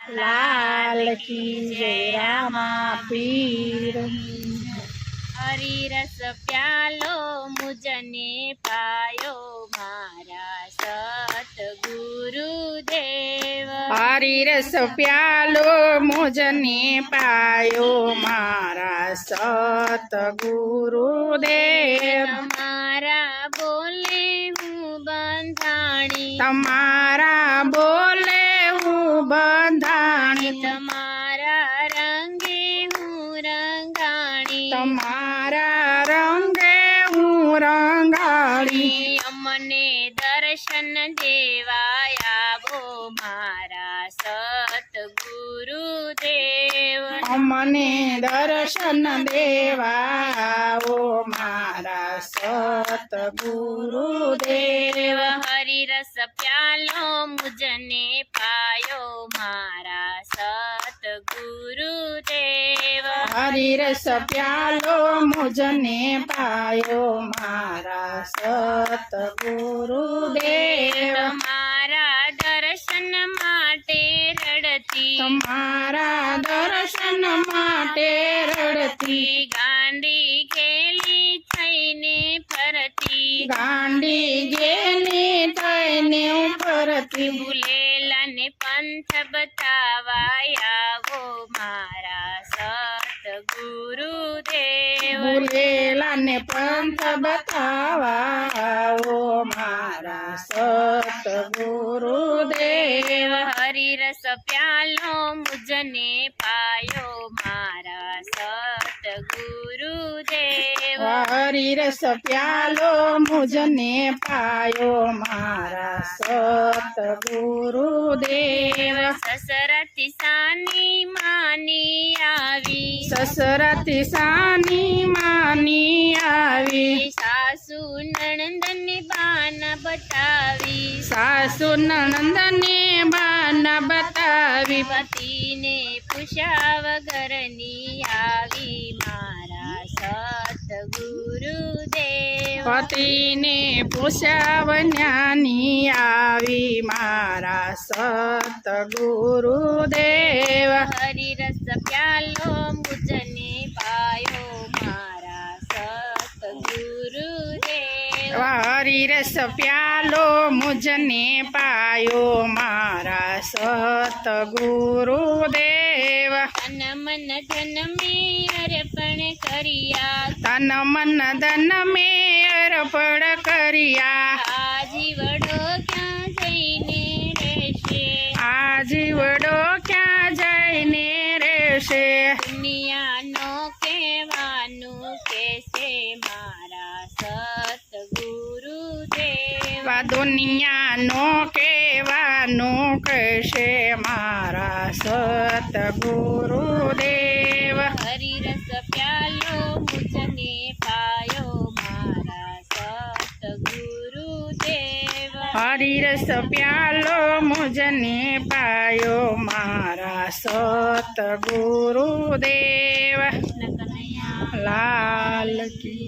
लाल की जय रामा पीर। हरी रस प्यालो मुझने पायो मारा सतगुरुदेव। हरी रस प्यालो मुझने पायो मारा सतगुरुदेव। तमारा बोले हूँ बंधाणी, तमारा बोले हूँ बंधाणी, तमारा रंगे हूँ रंगाणी, तमारा रंगे हूँ रंगाड़ी। अमने दर्शन देवाया वो मारा सतगुरुदेव। अमने दर्शन देवा ओ मारा सतगुरुदेव। हरि रस प्यालो मुझने पायो मारा सतगुरुदेव। हरि रस प्यालो मुझने पायो मारा सतगुरुदेव। मारा दर्शन माटे रड़ती, तमारा दर्शन माटे रड़ती, गांडी खेली थईने फरती, गांडी गेली थईने फरती। भूलेला ने पंथ बतावाया वो मारा सतगुरुदेव। भूलेला ने पंथ बतावा ओ मारा सतगुरुदेव। हरि रस प्यालो मुझने पायो मारा सतगुरुदेव। हरि रस प्यालो मुझने पायो मारा सतगुरुदेव। ससरती सानी मानी आवी, ससरती सानी मानी आवी, सासू नणंदन बान बतावी, सासु नंदने बान बतावी, पतिने पुष्या वगरनी आवी मारा सतगुरुदेव। पतिने पुष्यावन्यानी आवी मारा सतगुरुदेव। हरि रस प्यालो मुझने पायो मारा सतगुरुदेव। हरि रस प्यालो मुझने पायो मारा सतगुरुदेव। तन मन धन में अर्पण करिया, तन मन धन में अर्पण करिया, आजीवड़ो क्या जईने રહેશે, आजीवड़ो क्या जईने રહેશે। દુનિયાનો કહેવાનું કેસે મારા સતગુરુદેવ। दुनिया नो केवानो कैसे मारा सतगुरुदेव। हरि रस प्यालो मुझने पायो मारा सतगुरुदेव। हरि रस प्यालो मुझने पायो मारा सतगुरुदेव। कृष्ण कन्हैया लाल की